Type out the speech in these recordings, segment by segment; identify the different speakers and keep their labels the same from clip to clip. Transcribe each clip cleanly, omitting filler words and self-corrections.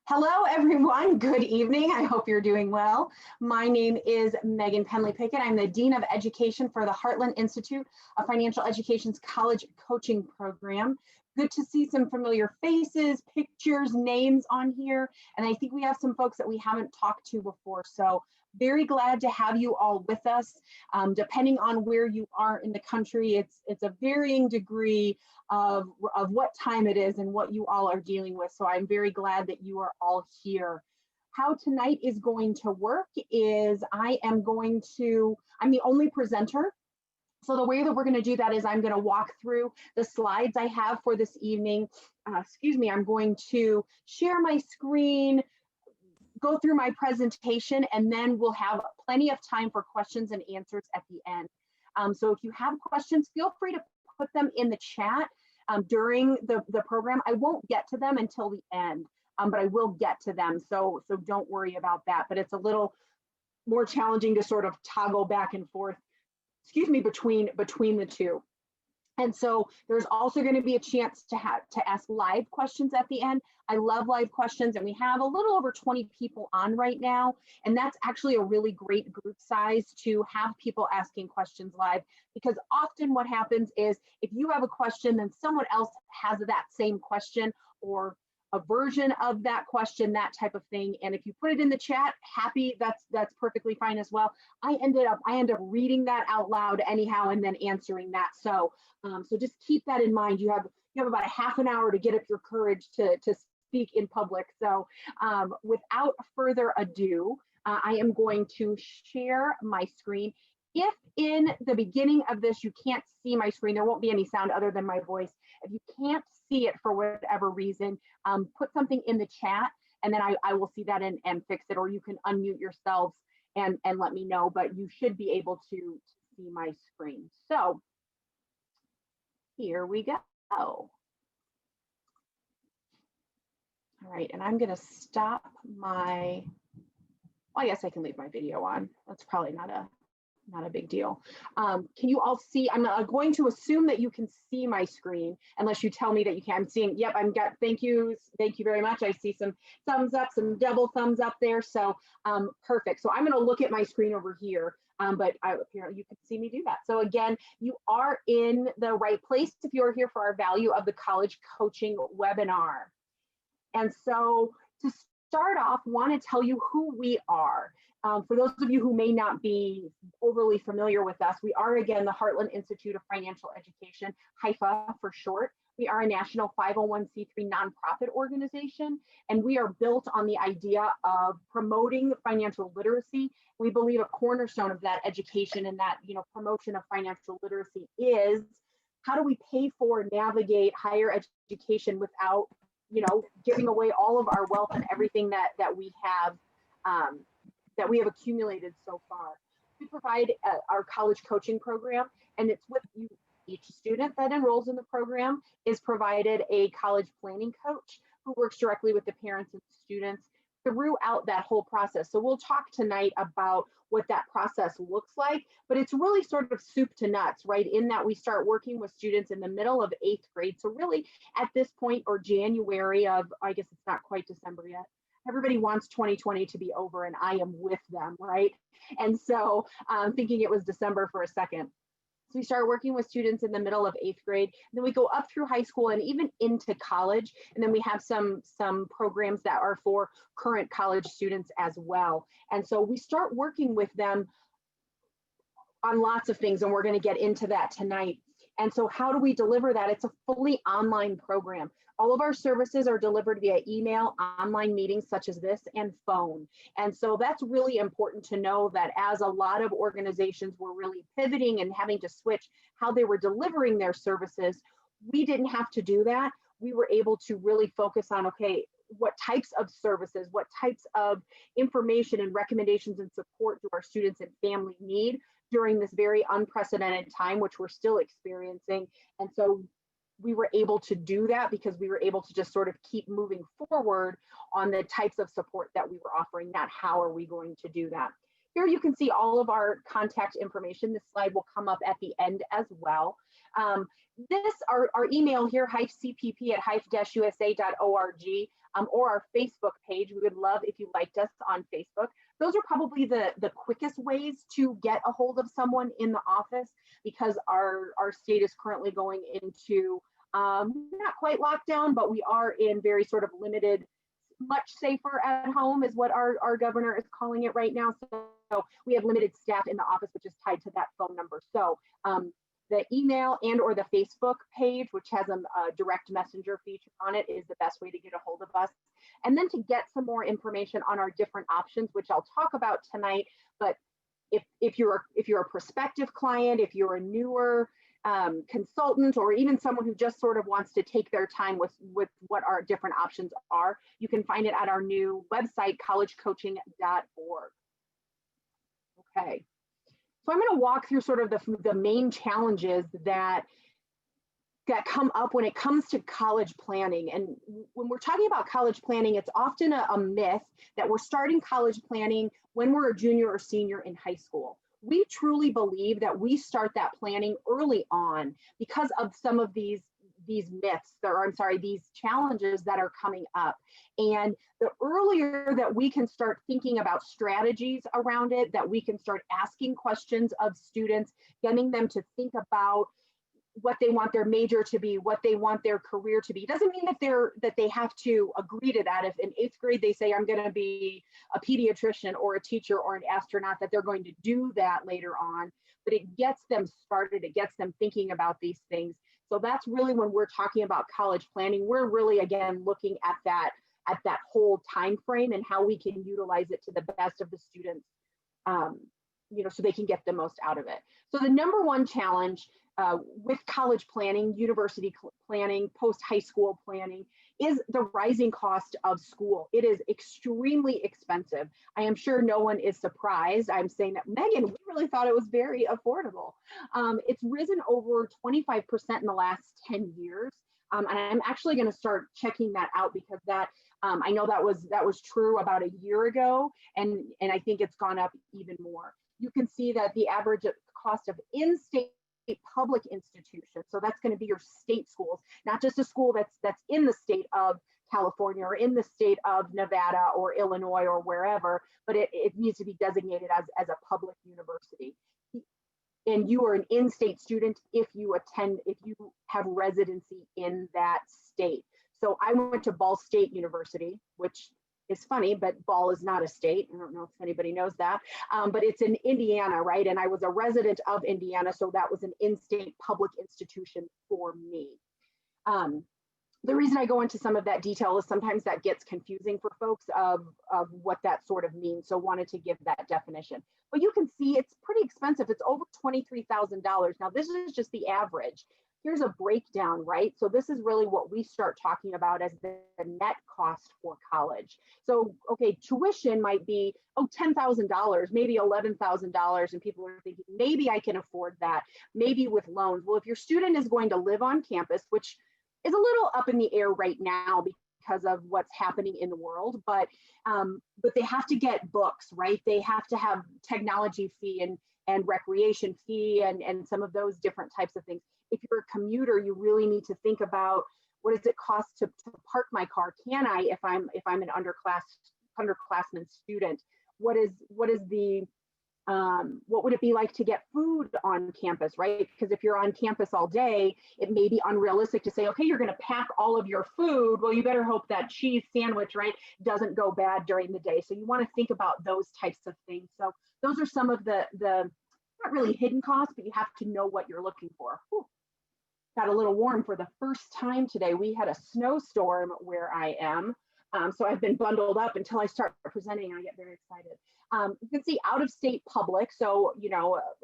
Speaker 1: Hello, everyone. Good evening. I hope you're doing well. My name is Megan Penley Pickett. I'm the Dean of Education for the Heartland Institute of Financial Education's College Coaching Program. Good to see some familiar faces, pictures, names on here. And I think we have some folks that we haven't talked to before. So very glad to have you all with us. Depending on where you are in the country, it's a varying degree of what time it is and what you all are dealing with. So I'm very glad that you are all here. How tonight is going to work is I'm the only presenter. So the way that we're going to do that is I'm going to walk through the slides I have for this evening. I'm going to share my screen, go through my presentation, and then we'll have plenty of time for questions and answers at the end. So if you have questions, feel free to put them in the chat during the program. I won't get to them until the end, but I will get to them. So don't worry about that. But it's a little more challenging to sort of toggle back and forth, between the two. And so there's also going to be a chance to ask live questions at the end. I love live questions, and we have a little over 20 people on right now. And that's actually a really great group size to have people asking questions live, because often what happens is if you have a question, then someone else has that same question or a version of that question, that type of thing. And if you put it in the chat, that's perfectly fine as well. I end up reading that out loud anyhow, and then answering that. So just keep that in mind. You have about a half an hour to get up your courage to speak in public. So without further ado, I am going to share my screen. If in the beginning of this you can't see my screen, there won't be any sound other than my voice. If you can't see it for whatever reason, put something in the chat, and then I will see that and fix it, or you can unmute yourselves and let me know, but you should be able to see my screen. So here we go. All right, and I'm gonna stop I guess I can leave my video on. That's probably not a big deal. Can you all see? I'm going to assume that you can see my screen, unless you tell me that you can. I'm seeing, yep, thank you very much. I see some thumbs up, some double thumbs up there. So perfect. So I'm gonna look at my screen over here, but apparently you can see me do that. So again, you are in the right place if you're here for our Value of the College Coaching webinar. And so to start off, want to tell you who we are. For those of you who may not be overly familiar with us, we are, again, the Heartland Institute of Financial Education, HIFA for short. We are a national 501c3 nonprofit organization, and we are built on the idea of promoting financial literacy. We believe a cornerstone of that education and that promotion of financial literacy is how do we pay for, navigate higher education without giving away all of our wealth and everything that we have accumulated so far. We provide our college coaching program, and it's with you. Each student that enrolls in the program is provided a college planning coach who works directly with the parents and students throughout that whole process. So we'll talk tonight about what that process looks like, but it's really sort of soup to nuts, right? In that we start working with students in the middle of 8th grade. So really at this point, or January of, I guess it's not quite December yet. Everybody wants 2020 to be over, and I am with them, right? And so I'm thinking it was December for a second. So we start working with students in the middle of 8th grade, and then we go up through high school and even into college. And then we have some programs that are for current college students as well. And so we start working with them on lots of things, and we're going to get into that tonight. And so how do we deliver that? It's a fully online program. All of our services are delivered via email, online meetings such as this, and phone. And so that's really important to know, that as a lot of organizations were really pivoting and having to switch how they were delivering their services, we didn't have to do that. We were able to really focus on, okay, what types of services, what types of information and recommendations and support do our students and family need during this very unprecedented time, which we're still experiencing. And so we were able to do that because we were able to just sort of keep moving forward on the types of support that we were offering, not how are we going to do that. Here you can see all of our contact information. This slide will come up at the end as well. Our email here, hyphecpp@hyph-usa.org. or our Facebook page. We would love if you liked us on Facebook. Those are probably the quickest ways to get a hold of someone in the office, because our state is currently going into not quite lockdown, but we are in very sort of limited, much safer at home is what our governor is calling it right now. So we have limited staff in the office, which is tied to that phone number. So the email and or the Facebook page, which has a direct messenger feature on it, is the best way to get a hold of us. And then to get some more information on our different options, which I'll talk about tonight. But if you're a prospective client, if you're a newer consultant, or even someone who just sort of wants to take their time with what our different options are, you can find it at our new website, collegecoaching.org. Okay, so I'm going to walk through sort of the main challenges that come up when it comes to college planning. And when we're talking about college planning, it's often a myth that we're starting college planning when we're a junior or senior in high school. We truly believe that we start that planning early on because of some of these myths, these challenges that are coming up. And the earlier that we can start thinking about strategies around it, that we can start asking questions of students, getting them to think about what they want their major to be, what they want their career to be. It doesn't mean that they have to agree to that. If in 8th grade they say, I'm going to be a pediatrician or a teacher or an astronaut, that they're going to do that later on. But it gets them started. It gets them thinking about these things. So that's really when we're talking about college planning, we're really, again, looking at that whole time frame and how we can utilize it to the best of the students, so they can get the most out of it. So the number one challenge with college planning, university planning, post-high school planning, is the rising cost of school. It is extremely expensive. I am sure no one is surprised. I'm saying that, Megan, we really thought it was very affordable. It's risen over 25% in the last 10 years. And I'm actually going to start checking that out, because that I know that was true about a year ago, and I think it's gone up even more. You can see that the average cost of in-state public institutions, so that's going to be your state schools, not just a school that's in the state of California or in the state of Nevada or Illinois or wherever, but it needs to be designated as a public university. And you are an in-state student if you have residency in that state. So I went to Ball State University, which is funny, but Ball is not a state. I don't know if anybody knows that, but it's in Indiana, right? And I was a resident of Indiana, so that was an in-state public institution for me. The reason I go into some of that detail is sometimes that gets confusing for folks of what that sort of means, so wanted to give that definition. But you can see it's pretty expensive. It's over $23,000. Now, this is just the average. Here's a breakdown, right? So this is really what we start talking about as the net cost for college. So, okay, tuition might be, $10,000, maybe $11,000, and people are thinking, maybe I can afford that, maybe with loans. Well, if your student is going to live on campus, which is a little up in the air right now because of what's happening in the world, but they have to get books, right? They have to have technology fee and recreation fee and some of those different types of things. If you're a commuter, you really need to think about, what does it cost to park my car? Can I, if I'm an underclassman student? What would it be like to get food on campus, right? Because if you're on campus all day, it may be unrealistic to say, okay, you're going to pack all of your food. Well, you better hope that cheese sandwich, right, doesn't go bad during the day. So you want to think about those types of things. So those are some of the not really hidden costs, but you have to know what you're looking for. Whew. Got a little warm for the first time today. We had a snowstorm where I am. So I've been bundled up until I start presenting. I get very excited. You can see out-of-state public. So,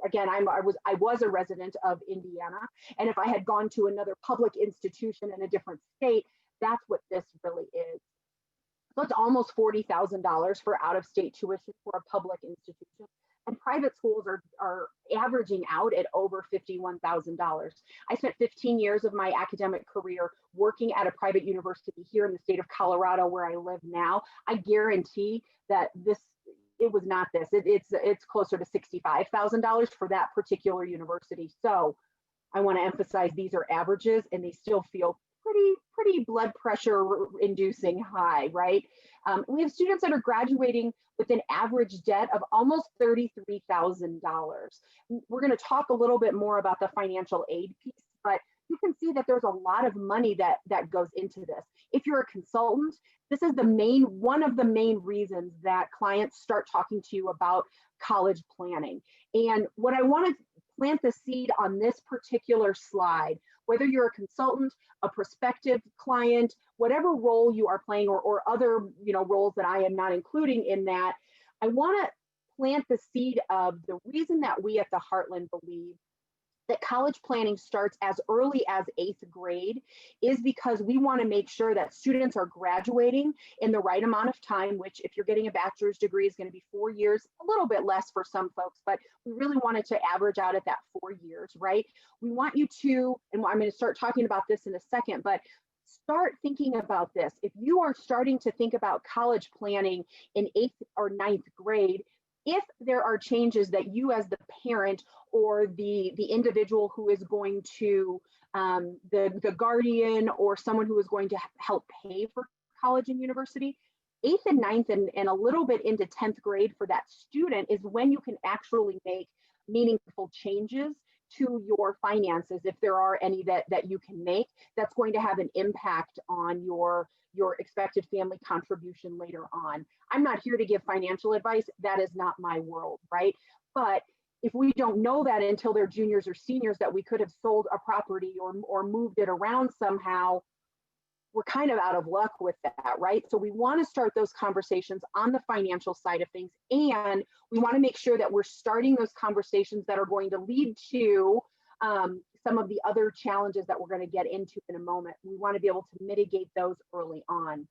Speaker 1: again, I was a resident of Indiana. And if I had gone to another public institution in a different state, that's what this really is. So it's almost $40,000 for out-of-state tuition for a public institution. And private schools are averaging out at over $51,000. I spent 15 years of my academic career working at a private university here in the state of Colorado, where I live now. I guarantee that it was not this. It's closer to $65,000 for that particular university. So I want to emphasize these are averages, and they still feel pretty blood pressure inducing high, right? We have students that are graduating with an average debt of almost $33,000. We're going to talk a little bit more about the financial aid piece, but you can see that there's a lot of money that goes into this. If you're a consultant, this is one of the main reasons that clients start talking to you about college planning. And what I want to plant the seed on this particular slide, whether you're a consultant, a prospective client, whatever role you are playing, or other roles that I am not including in that, I want to plant the seed of the reason that we at the Heartland believe that college planning starts as early as 8th grade is because we want to make sure that students are graduating in the right amount of time, which if you're getting a bachelor's degree is going to be 4 years, a little bit less for some folks, but we really wanted to average out at that 4 years, right? We want you to, and I'm going to start talking about this in a second, but start thinking about this. If you are starting to think about college planning in 8th or 9th grade, if there are changes that you as the parent or the individual who is going to, the guardian or someone who is going to help pay for college and university, 8th and 9th and a little bit into 10th grade for that student is when you can actually make meaningful changes to your finances, if there are any that you can make, that's going to have an impact on your expected family contribution later on. I'm not here to give financial advice. That is not my world, right? But if we don't know that until they're juniors or seniors that we could have sold a property or moved it around somehow, we're kind of out of luck with that, right? So we want to start those conversations on the financial side of things, and we want to make sure that we're starting those conversations that are going to lead to some of the other challenges that we're going to get into in a moment. We want to be able to mitigate those early on.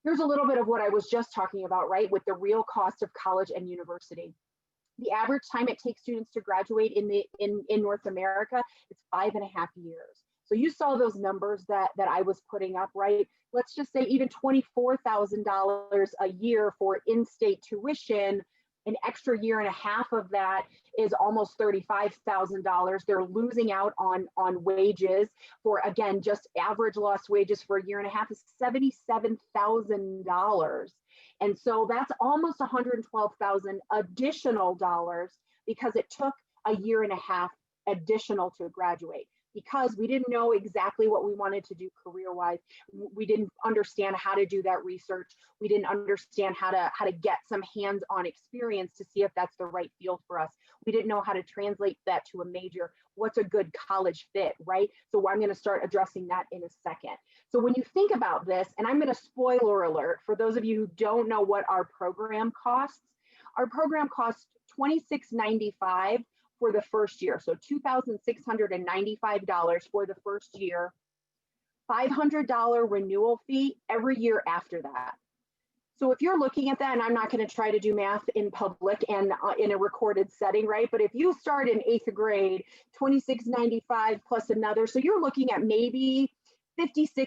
Speaker 1: Here's a little bit of what I was just talking about, right, with the real cost of college and university. The average time it takes students to graduate in North America is 5.5 years. So you saw those numbers that I was putting up, right? Let's just say even $24,000 a year for in-state tuition, an extra year and a half of that is almost $35,000. They're losing out on wages for, again, just average lost wages for a year and a half is $77,000. And so that's almost $112,000 additional dollars because it took a year and a half additional to graduate, because we didn't know exactly what we wanted to do career-wise. We didn't understand how to do that research. We didn't understand how to get some hands-on experience to see if that's the right field for us. We didn't know how to translate that to a major. What's a good college fit, right? So I'm going to start addressing that in a second. So when you think about this, and I'm going to spoiler alert for those of you who don't know what our program costs. Our program costs $26.95 for the first year. So $2,695 for the first year, $500 renewal fee every year after that. So if you're looking at that, and I'm not going to try to do math in public and in a recorded setting, right? But if you start in 8th grade, $26.95 plus another, so you're looking at maybe $5,600,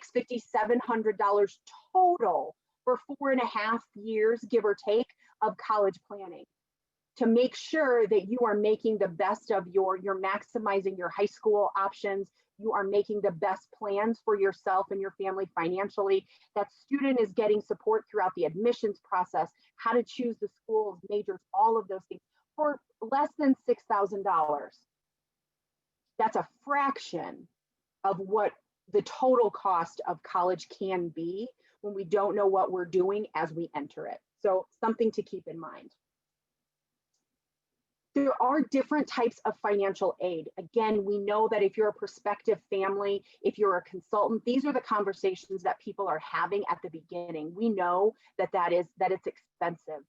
Speaker 1: $5,700 total for 4.5 years, give or take, of college planning, to make sure that you are making the best of you're maximizing your high school options, you are making the best plans for yourself and your family financially, that student is getting support throughout the admissions process, how to choose the schools, majors, all of those things for less than $6,000. That's a fraction of what the total cost of college can be when we don't know what we're doing as we enter it. So something to keep in mind. There are different types of financial aid. Again, we know that if you're a prospective family, if you're a consultant, these are the conversations that people are having at the beginning. We know that it's expensive.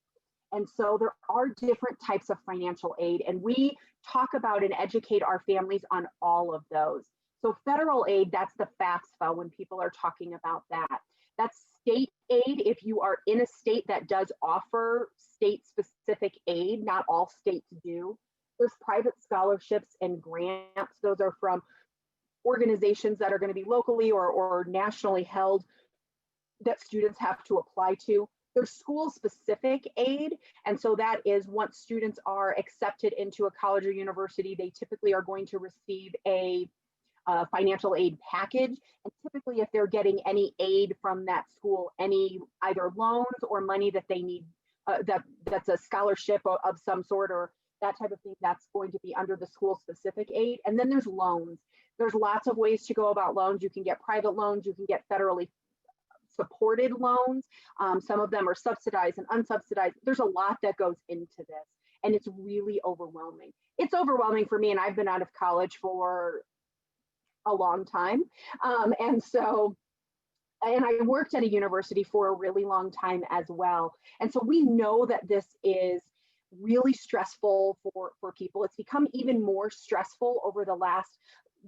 Speaker 1: And so there are different types of financial aid, and we talk about and educate our families on all of those. So federal aid, that's the FAFSA when people are talking about that. That's state aid if you are in a state that does offer state-specific aid. Not all states do. There's private scholarships and grants. Those are from organizations that are going to be locally or nationally held that students have to apply to. There's school-specific aid, and so that is once students are accepted into a college or university, they typically are going to receive a financial aid package. And typically if they're getting any aid from that school, any either loans or money that they need, that's a scholarship of some sort or that type of thing, that's going to be under the school specific aid. And then there's loans. There's lots of ways to go about loans. You can get private loans, you can get federally supported loans. Some of them are subsidized and unsubsidized. There's a lot that goes into this, and it's really overwhelming. It's overwhelming for me, and I've been out of college for a long time. And I worked at a university for a really long time as well. And so we know that this is really stressful for people. It's become even more stressful over the last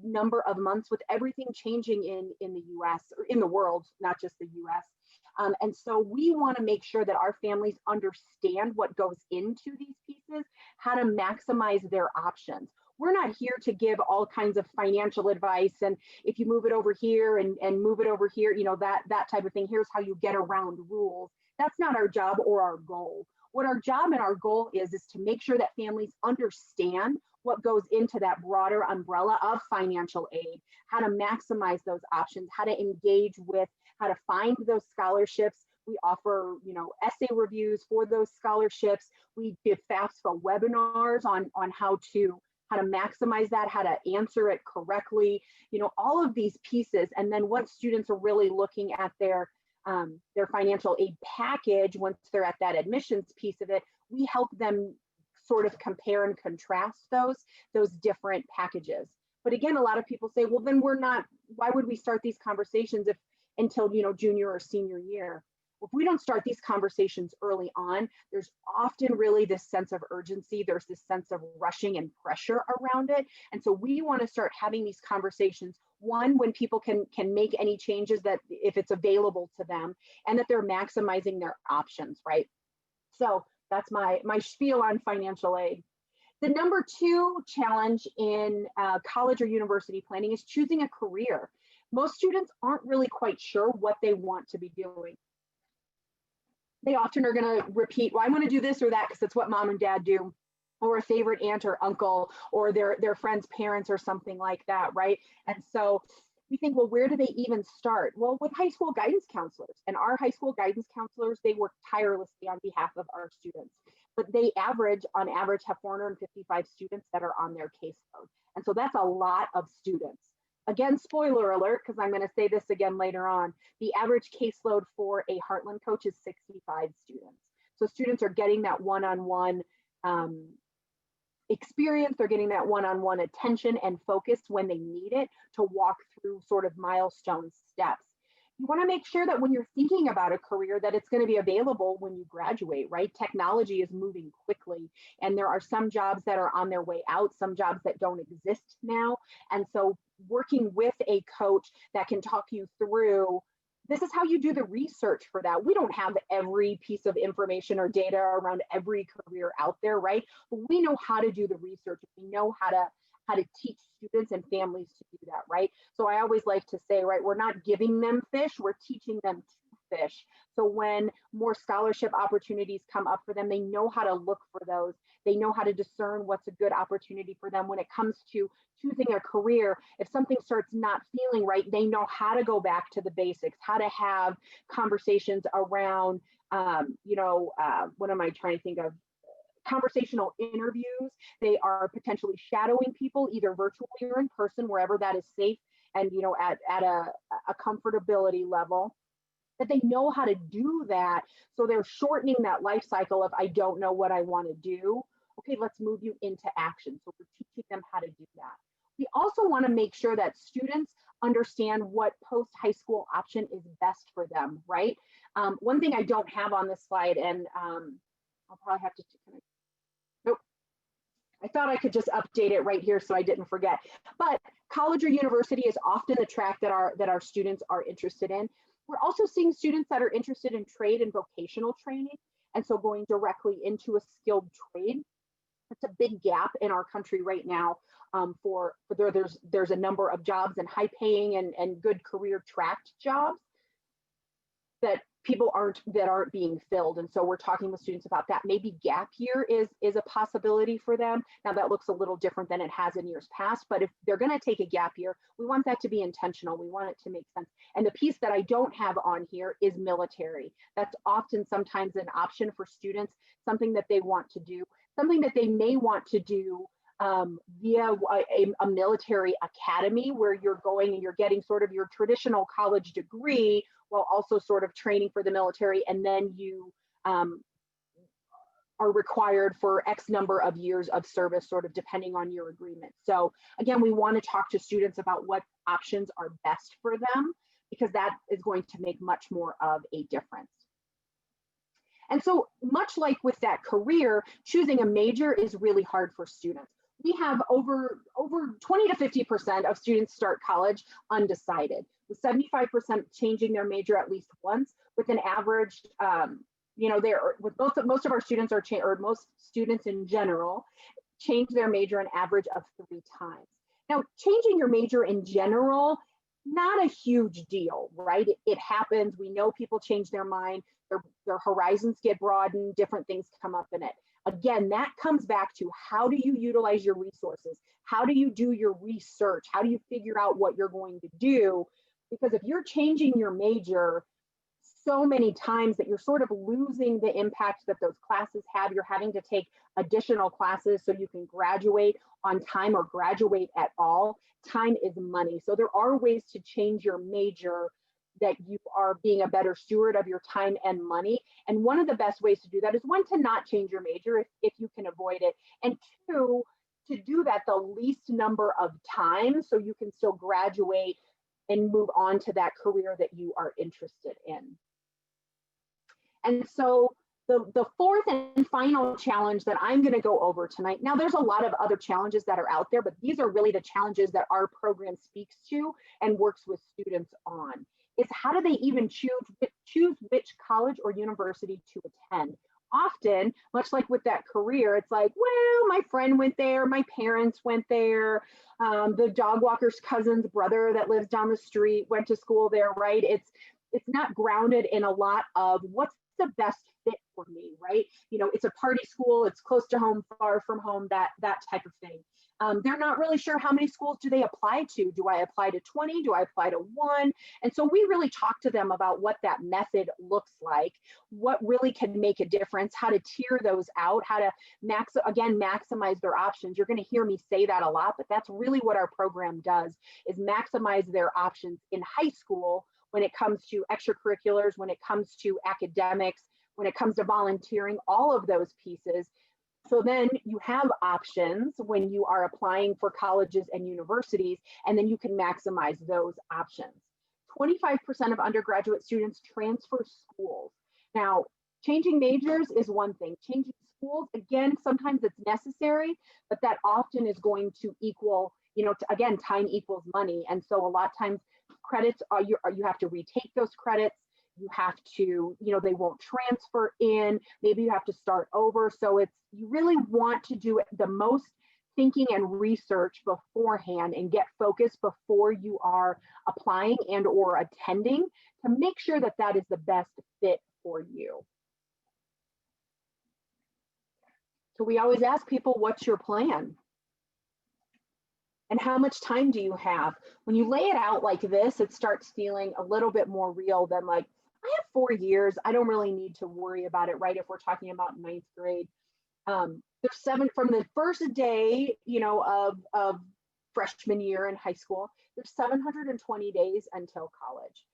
Speaker 1: number of months with everything changing in the US or in the world, not just the US. And so we want to make sure that our families understand what goes into these pieces, how to maximize their options. We're not here to give all kinds of financial advice. And if you move it over here and move it over here, you know, that type of thing, here's how you get around rules. That's not our job or our goal. What our job and our goal is to make sure that families understand what goes into that broader umbrella of financial aid, how to maximize those options, how to engage with, how to find those scholarships. We offer, you know, essay reviews for those scholarships. We give FAFSA webinars on how to maximize that, how to answer it correctly, you know, all of these pieces. And then once students are really looking at their financial aid package, once they're at that admissions piece of it, we help them sort of compare and contrast those different packages. But again, a lot of people say, well, then why would we start these conversations until, you know, junior or senior year? If we don't start these conversations early on, there's often really this sense of urgency. There's this sense of rushing and pressure around it. And so we want to start having these conversations, one, when people can make any changes that if it's available to them, and that they're maximizing their options, right? So that's my spiel on financial aid. The number 2 challenge in college or university planning is choosing a career. Most students aren't really quite sure what they want to be doing. They often are going to repeat, well, I want to do this or that because it's what mom and dad do, or a favorite aunt or uncle, or their friend's parents or something like that, right? And so we think, well, where do they even start? Well, with high school guidance counselors. And our high school guidance counselors, they work tirelessly on behalf of our students. But they on average, have 455 students that are on their caseload. And so that's a lot of students. Again, spoiler alert, because I'm going to say this again later on, the average caseload for a Heartland coach is 65 students. So students are getting that one-on-one experience, they're getting that one-on-one attention and focus when they need it to walk through sort of milestone steps. You want to make sure that when you're thinking about a career that it's going to be available when you graduate, right? Technology is moving quickly, and there are some jobs that are on their way out, some jobs that don't exist now. And so working with a coach that can talk you through, this is how you do the research for that. We don't have every piece of information or data around every career out there, right? But we know how to do the research. We know how to teach students and families to do that, right? So I always like to say, right, we're not giving them fish, we're teaching them to fish. So when more scholarship opportunities come up for them, they know how to look for those. They know how to discern what's a good opportunity for them when it comes to choosing a career. If something starts not feeling right, they know how to go back to the basics, how to have conversations around, what am I trying to think of? Conversational interviews. They are potentially shadowing people either virtually or in person, wherever that is safe and, you know, at a comfortability level, that they know how to do that. So they're shortening that life cycle of, I don't know what I want to do. Okay, let's move you into action. So we're teaching them how to do that. We also want to make sure that students understand what post-high school option is best for them, right? One thing I don't have on this slide, and I'll probably have to nope. I thought I could just update it right here so I didn't forget. But college or university is often the track that our students are interested in. We're also seeing students that are interested in trade and vocational training, and so going directly into a skilled trade. It's a big gap in our country right now. There's a number of jobs and high paying and good career tracked jobs that people aren't being filled. And so we're talking with students about that. Maybe gap year is a possibility for them. Now that looks a little different than it has in years past, but if they're going to take a gap year, we want that to be intentional. We want it to make sense. And the piece that I don't have on here is military. That's often sometimes an option for students, something that they want to do, something that they may want to do via a military academy, where you're going and you're getting sort of your traditional college degree while also sort of training for the military, and then you are required for X number of years of service, sort of depending on your agreement. So again, we want to talk to students about what options are best for them, because that is going to make much more of a difference. And so much like with that career, choosing a major is really hard for students. We have over 20 to 50% of students start college undecided, with 75% changing their major at least once, with an average, most of our students or most students in general change their major an average of 3 times. Now, changing your major in general, not a huge deal, right? It happens. We know people change their mind, their horizons get broadened, different things come up in it. Again, that comes back to, how do you utilize your resources? How do you do your research? How do you figure out what you're going to do? Because if you're changing your major so many times that you're sort of losing the impact that those classes have, you're having to take additional classes so you can graduate on time or graduate at all. Time is money. So there are ways to change your major that you are being a better steward of your time and money. And one of the best ways to do that is, one, to not change your major if you can avoid it. And two, to do that the least number of times so you can still graduate and move on to that career that you are interested in. And so the fourth and final challenge that I'm going to go over tonight, now there's a lot of other challenges that are out there, but these are really the challenges that our program speaks to and works with students on, is how do they even choose which college or university to attend? Often, much like with that career, it's like, well, my friend went there, my parents went there, the dog walker's cousin's brother that lives down the street went to school there, right? It's not grounded in a lot of what's the best fit for me, right? It's a party school, it's close to home, far from home, that type of thing. They're not really sure how many schools do they apply to. Do I apply to 20? Do I apply to 1? And so we really talk to them about what that method looks like, what really can make a difference, how to tier those out, how to maximize their options. You're going to hear me say that a lot, but that's really what our program does, is maximize their options in high school when it comes to extracurriculars, when it comes to academics, when it comes to volunteering, all of those pieces. So then you have options when you are applying for colleges and universities, and then you can maximize those options. 25% of undergraduate students transfer schools. Now, changing majors is one thing. Changing schools, again, sometimes it's necessary, but that often is going to equal, again, time equals money. And so a lot of times credits you have to retake those credits. You have to, they won't transfer in. Maybe you have to start over. So you really want to do the most thinking and research beforehand and get focused before you are applying and or attending, to make sure that that is the best fit for you. So we always ask people, what's your plan? And how much time do you have? When you lay it out like this, it starts feeling a little bit more real than like, I have 4 years. I don't really need to worry about it, right? If we're talking about 9th grade. There's 7 from the first day, of freshman year in high school, there's 720 days until college.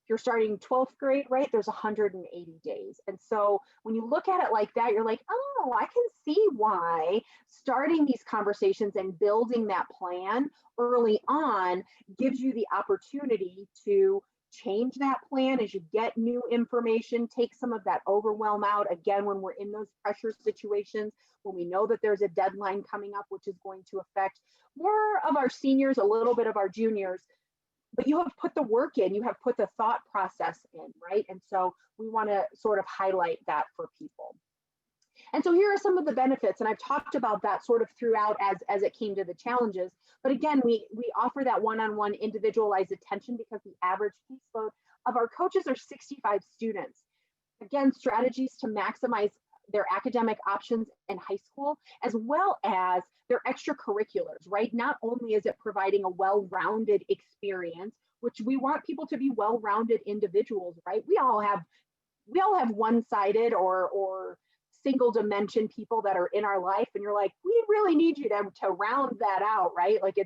Speaker 1: If you're starting 12th grade, right, there's 180 days. And so when you look at it like that, you're like, oh, I can see why starting these conversations and building that plan early on gives you the opportunity to change that plan as you get new information, take some of that overwhelm out. Again, when we're in those pressure situations, when we know that there's a deadline coming up, which is going to affect more of our seniors, a little bit of our juniors, but you have put the work in, you have put the thought process in, right? And so we want to sort of highlight that for people. And so here are some of the benefits, and I've talked about that sort of throughout as it came to the challenges. But again, we offer that one-on-one individualized attention, because the average caseload Of our coaches are 65 students. Again, strategies to maximize their academic options in high school, as well as their extracurriculars, right? Not only is it providing a well-rounded experience, which we want people to be well-rounded individuals, right? We all have one-sided or single dimension people that are in our life, and you're like, we really need you to round that out, right? Like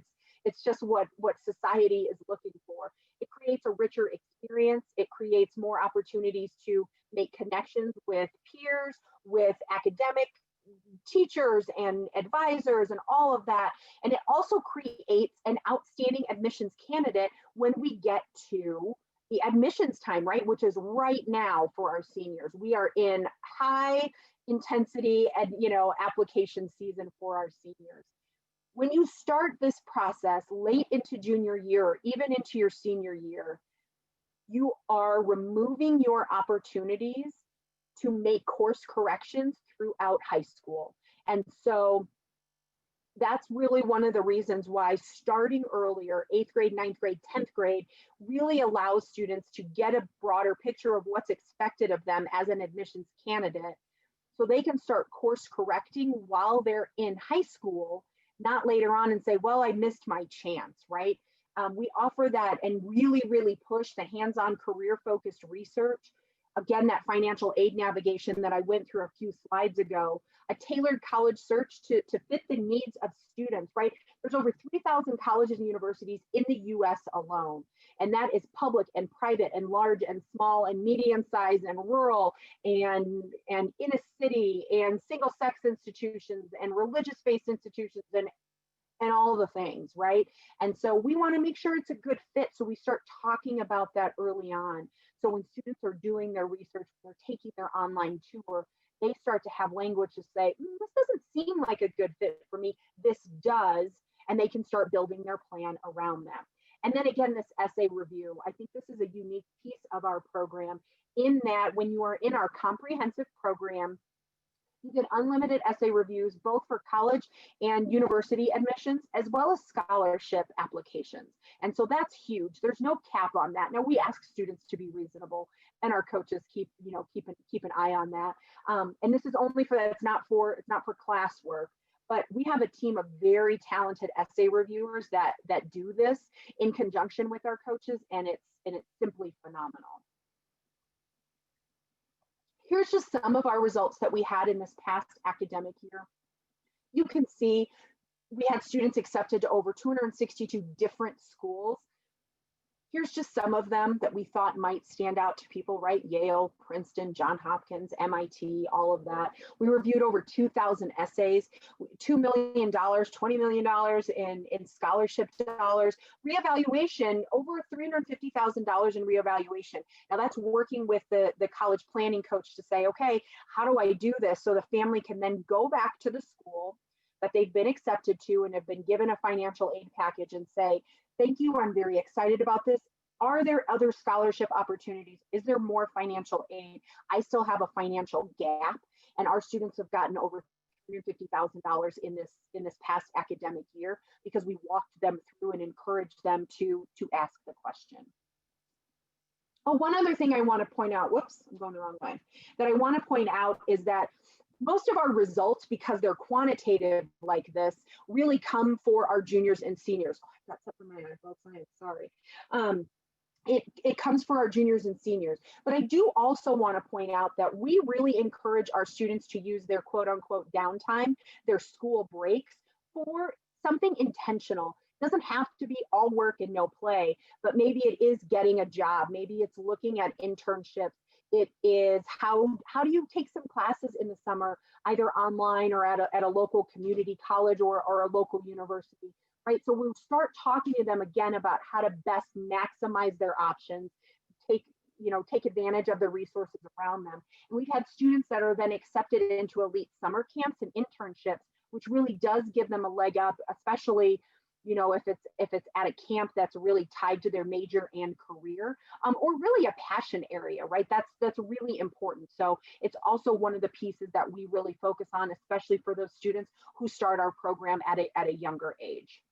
Speaker 1: it's just what society is looking for. It creates a richer experience. It creates more opportunities to make connections with peers, with academic teachers and advisors and all of that. And it also creates an outstanding admissions candidate when we get to the admissions time, right? Which is right now for our seniors. We are in high intensity and application season for our seniors. When you start this process late into junior year, or even into your senior year, you are removing your opportunities to make course corrections throughout high school. And so that's really one of the reasons why starting earlier, 8th grade, 9th grade, 10th grade, really allows students to get a broader picture of what's expected of them as an admissions candidate, so they can start course correcting while they're in high school, not later on and say, well, I missed my chance, right? We offer that and really, really push the hands-on career-focused research. Again, that financial aid navigation that I went through a few slides ago, a tailored college search to fit the needs of students, right? There's over 3,000 colleges and universities in the US alone. And that is public and private and large and small and medium size and rural and in a city and single sex institutions and religious-based institutions and all the things, right? And so we want to make sure it's a good fit. So we start talking about that early on. So when students are doing their research, they're taking their online tour, they start to have language to say, this doesn't seem like a good fit for me. This does. And they can start building their plan around them. And then again, this essay review, I think this is a unique piece of our program in that when you are in our comprehensive program, you get unlimited essay reviews, both for college and university admissions, as well as scholarship applications. And so that's huge. There's no cap on that. Now we ask students to be reasonable, and our coaches keep an eye on that. And this is only for that. It's not for classwork, but we have a team of very talented essay reviewers that do this in conjunction with our coaches, and it's simply phenomenal. Here's just some of our results that we had in this past academic year. You can see we had students accepted to over 262 different schools. Here's just some of them that we thought might stand out to people, right? Yale, Princeton, Johns Hopkins, MIT, all of that. We reviewed over 2,000 essays, $2 million, $20 million in scholarship dollars, reevaluation, over $350,000 in reevaluation. Now that's working with the college planning coach to say, okay, how do I do this? So the family can then go back to the school that they've been accepted to and have been given a financial aid package and say, thank you, I'm very excited about this. Are there other scholarship opportunities? Is there more financial aid? I still have a financial gap, and our students have gotten over $350,000 in this past academic year because we walked them through and encouraged them to ask the question. Oh, one other thing I want to point out, whoops, I'm going the wrong way, that I want to point out is that most of our results, because they're quantitative like this, really come for our juniors and seniors. Oh, I've got something in my eye, sorry. It comes for our juniors and seniors. But I do also want to point out that we really encourage our students to use their quote unquote downtime, their school breaks, for something intentional. It doesn't have to be all work and no play, but maybe it is getting a job. Maybe it's looking at internships. It is how do you take some classes in the summer, either online or at a local community college or a local university, right? So we'll start talking to them again about how to best maximize their options, take advantage of the resources around them. And we've had students that are then accepted into elite summer camps and internships, which really does give them a leg up, especially if it's at a camp that's really tied to their major and career, or really a passion area, right? That's really important. So it's also one of the pieces that we really focus on, especially for those students who start our program at a younger age.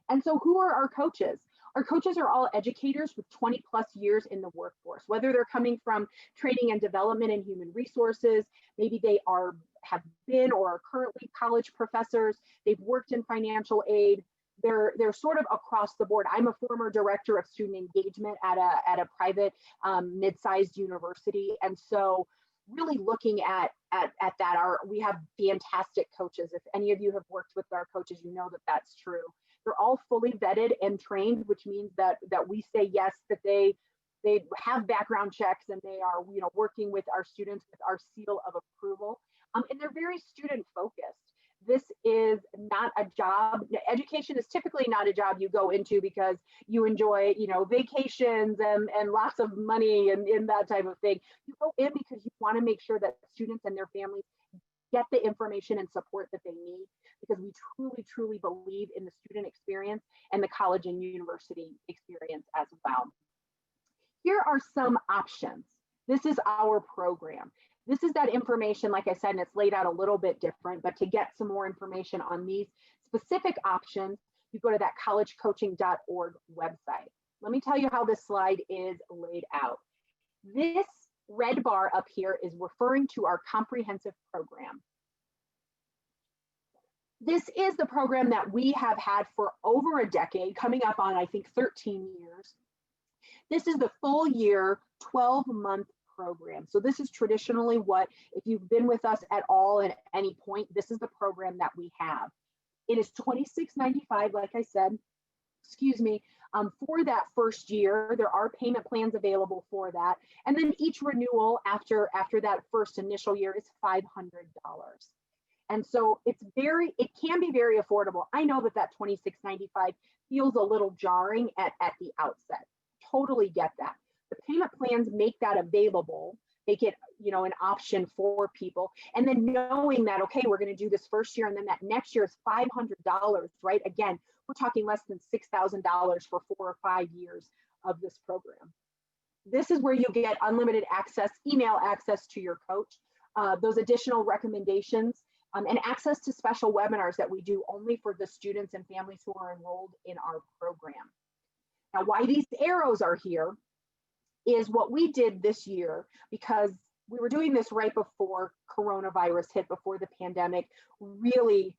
Speaker 1: And so who are our coaches? Our coaches are all educators with 20 plus years in the workforce, whether they're coming from training and development and human resources, maybe they have been or are currently college professors, they've worked in financial aid, they're sort of across the board. I'm a former director of student engagement at a private mid-sized university, and so really looking at that, we have fantastic coaches. If any of you have worked with our coaches, you know that that's true. They're all fully vetted and trained, which means that we say yes, that they have background checks and they are working with our students with our seal of approval, and they're very student focused. This is not a job. Education is typically not a job you go into because you enjoy, vacations and lots of money and that type of thing. You go in because you want to make sure that students and their families get the information and support that they need, because we truly, truly believe in the student experience and the college and university experience as well. Here are some options. This is our program. This is that information, like I said, and it's laid out a little bit different, but to get some more information on these specific options, you go to that collegecoaching.org website. Let me tell you how this slide is laid out. This red bar up here is referring to our comprehensive program. This is the program that we have had for over a decade, coming up on, I think, 13 years. This is the full year, 12-month program. So this is traditionally what, if you've been with us at all at any point, this is the program that we have. It is $26.95, like I said, for that first year. There are payment plans available for that. And then each renewal after that first initial year is $500. And so it can be very affordable. I know that $26.95 feels a little jarring at the outset. Totally get that. The payment plans make that available, make it, an option for people. And then knowing that, okay, we're going to do this first year and then that next year is $500, right? Again, we're talking less than $6,000 for 4 or 5 years of this program. This is where you get unlimited access, email access to your coach, those additional recommendations, and access to special webinars that we do only for the students and families who are enrolled in our program. Now, why these arrows are here is what we did this year, because we were doing this right before coronavirus hit, before the pandemic really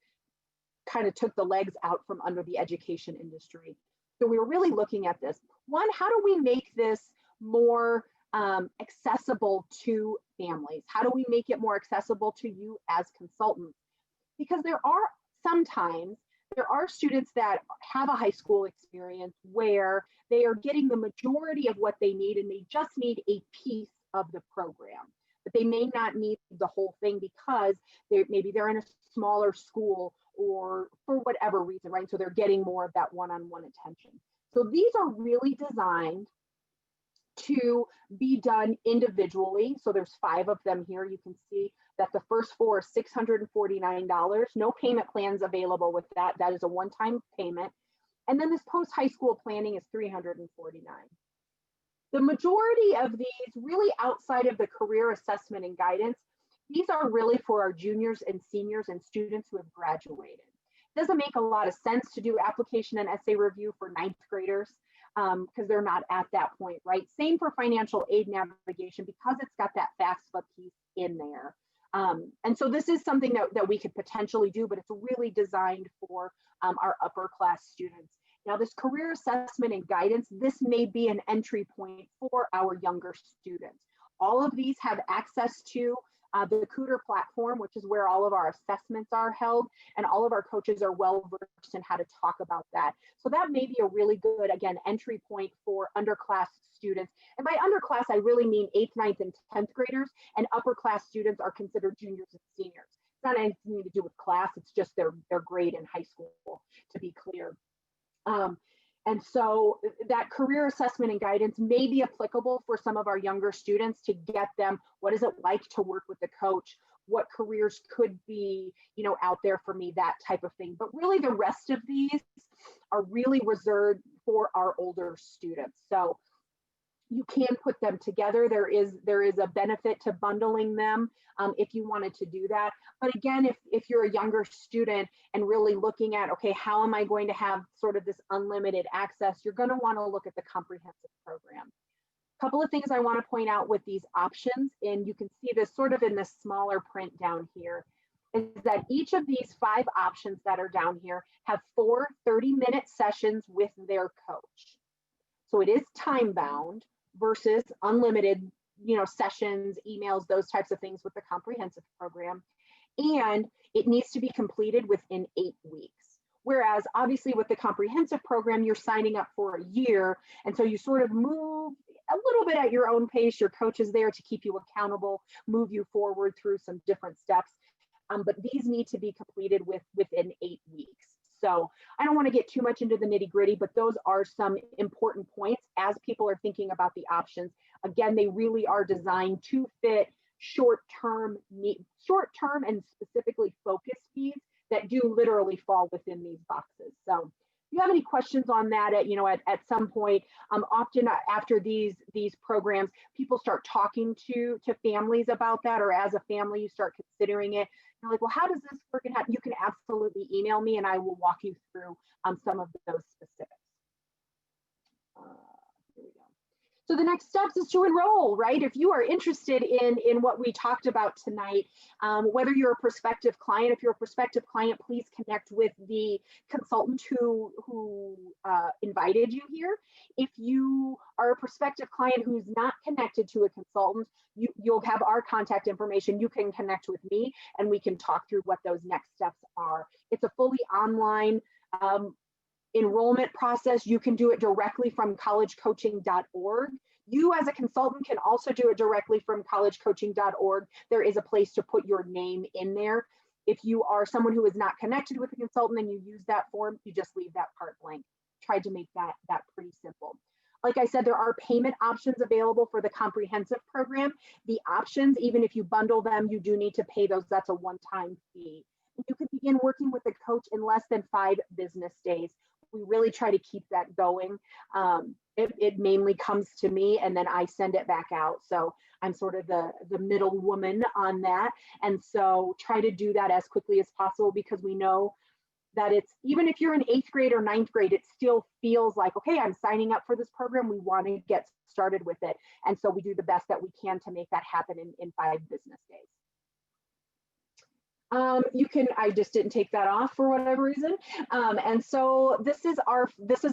Speaker 1: kind of took the legs out from under the education industry. So we were really looking at this. One, how do we make this more accessible to families? How do we make it more accessible to you as consultants? Because there are students that have a high school experience where they are getting the majority of what they need and they just need a piece of the program, but they may not need the whole thing because maybe they're in a smaller school or for whatever reason, right? So they're getting more of that one-on-one attention. So these are really designed to be done individually. So there's 5 of them here. You can see that the first 4 are $649. No payment plans available with that. That is a one-time payment. And then this post-high school planning is $349. The majority of these, really outside of the career assessment and guidance, these are really for our juniors and seniors and students who have graduated. It doesn't make a lot of sense to do application and essay review for 9th graders because they're not at that point, right? Same for financial aid navigation because it's got that FAFSA piece in there. And so this is something that we could potentially do, but it's really designed for our upper class students. Now, this career assessment and guidance, this may be an entry point for our younger students. All of these have access to the Cooter platform, which is where all of our assessments are held, and all of our coaches are well versed in how to talk about that. So that may be a really good, again, entry point for underclass students. And by underclass, I really mean 8th, 9th, and 10th graders, and upper class students are considered juniors and seniors. It's not anything to do with class, it's just their grade in high school, to be clear. And so that career assessment and guidance may be applicable for some of our younger students to get them, what is it like to work with a coach? What careers could be, out there for me, that type of thing. But really the rest of these are really reserved for our older students. So You can put them together. There is a benefit to bundling them if you wanted to do that. But again, if you're a younger student and really looking at, okay, how am I going to have sort of this unlimited access, you're going to want to look at the comprehensive program. A couple of things I want to point out with these options, and you can see this sort of in the smaller print down here, is that each of these 5 options that are down here have 4 30-minute sessions with their coach. So it is time bound versus unlimited, sessions, emails, those types of things with the comprehensive program. And it needs to be completed within 8 weeks. Whereas obviously with the comprehensive program, you're signing up for a year. And so you sort of move a little bit at your own pace. Your coach is there to keep you accountable, move you forward through some different steps. But these need to be completed within 8 weeks. So I don't want to get too much into the nitty gritty, but those are some important points as people are thinking about the options. Again, they really are designed to fit short-term and specifically focused needs that do literally fall within these boxes. So if you have any questions on that at some point, often after these programs, people start talking to families about that, or as a family, you start considering it. You're like, well, how does this work? And how, you can absolutely email me and I will walk you through some of those specifics. Here we go. So the next steps is to enroll, right? If you are interested in what we talked about tonight, whether you're a prospective client, if you're a prospective client, please connect with the consultant who invited you here. If you are a prospective client who's not connected to a consultant, you'll have our contact information. You can connect with me and we can talk through what those next steps are. It's a fully online enrollment process. You can do it directly from collegecoaching.org. You as a consultant can also do it directly from collegecoaching.org. There is a place to put your name in there. If you are someone who is not connected with a consultant and you use that form, you just leave that part blank. Tried to make that pretty simple. Like I said, there are payment options available for the comprehensive program. The options, even if you bundle them, you do need to pay those. That's a one-time fee. You can begin working with a coach in less than 5 business days. We really try to keep that going. It mainly comes to me and then I send it back out. So I'm sort of the middle woman on that. And so try to do that as quickly as possible, because we know that it's, even if you're in 8th grade or 9th grade, it still feels like, okay, I'm signing up for this program. We want to get started with it. And so we do the best that we can to make that happen in 5 business days. I just didn't take that off for whatever reason. And so this is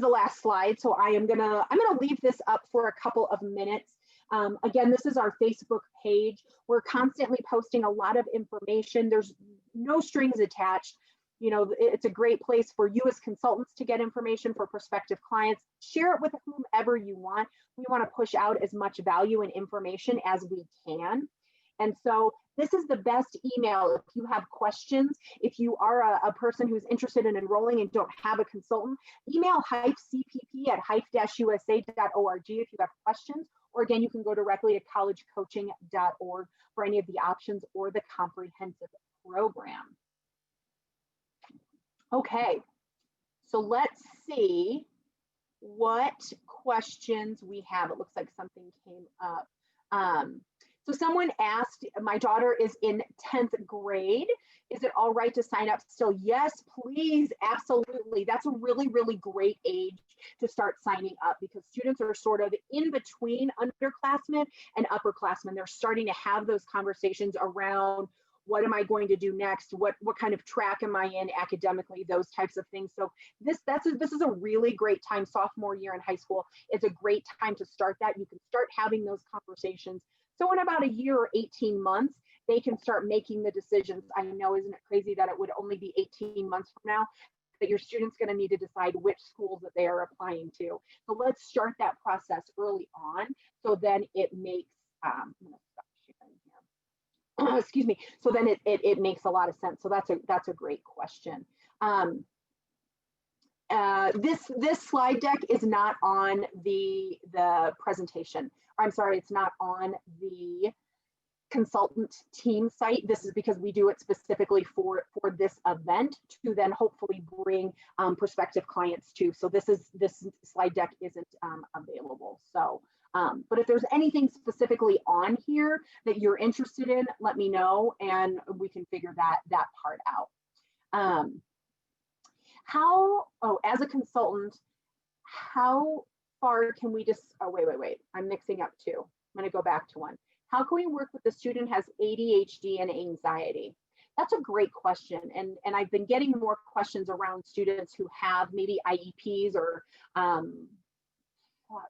Speaker 1: the last slide. So I'm gonna leave this up for a couple of minutes. Again, this is our Facebook page. We're constantly posting a lot of information. There's no strings attached. It's a great place for you as consultants to get information, for prospective clients. Share it with whomever you want. We want to push out as much value and information as we can. And so this is the best email if you have questions. If you are a person who's interested in enrolling and don't have a consultant, email hypecpp@hype-usa.org if you have questions. Or again, you can go directly to collegecoaching.org for any of the options or the comprehensive program. Okay, so let's see what questions we have. It looks like something came up. So someone asked, my daughter is in 10th grade. Is it all right to sign up still? Yes, please, absolutely. That's a really, really great age to start signing up, because students are sort of in between underclassmen and upperclassmen. They're starting to have those conversations around, what am I going to do next? What kind of track am I in academically? Those types of things. So this is a really great time. Sophomore year in high school, it's a great time to start that. You can start having those conversations. So in about a year or 18 months, they can start making the decisions. I know, isn't it crazy that it would only be 18 months from now that your student's going to need to decide which schools that they are applying to. So let's start that process early on. So then it makes, I'm going to stop sharing here. Excuse me. So then it makes a lot of sense. So that's a great question. This slide deck is not on the presentation. I'm sorry, it's not on the consultant team site. This is because we do it specifically for this event to then hopefully bring prospective clients to. So this slide deck isn't available. So But if there's anything specifically on here that you're interested in, let me know and we can figure that part out. As a consultant, how far can we just, wait, I'm mixing up two. I'm gonna go back to one. How can we work with the student who has ADHD and anxiety? That's a great question. And I've been getting more questions around students who have maybe IEPs or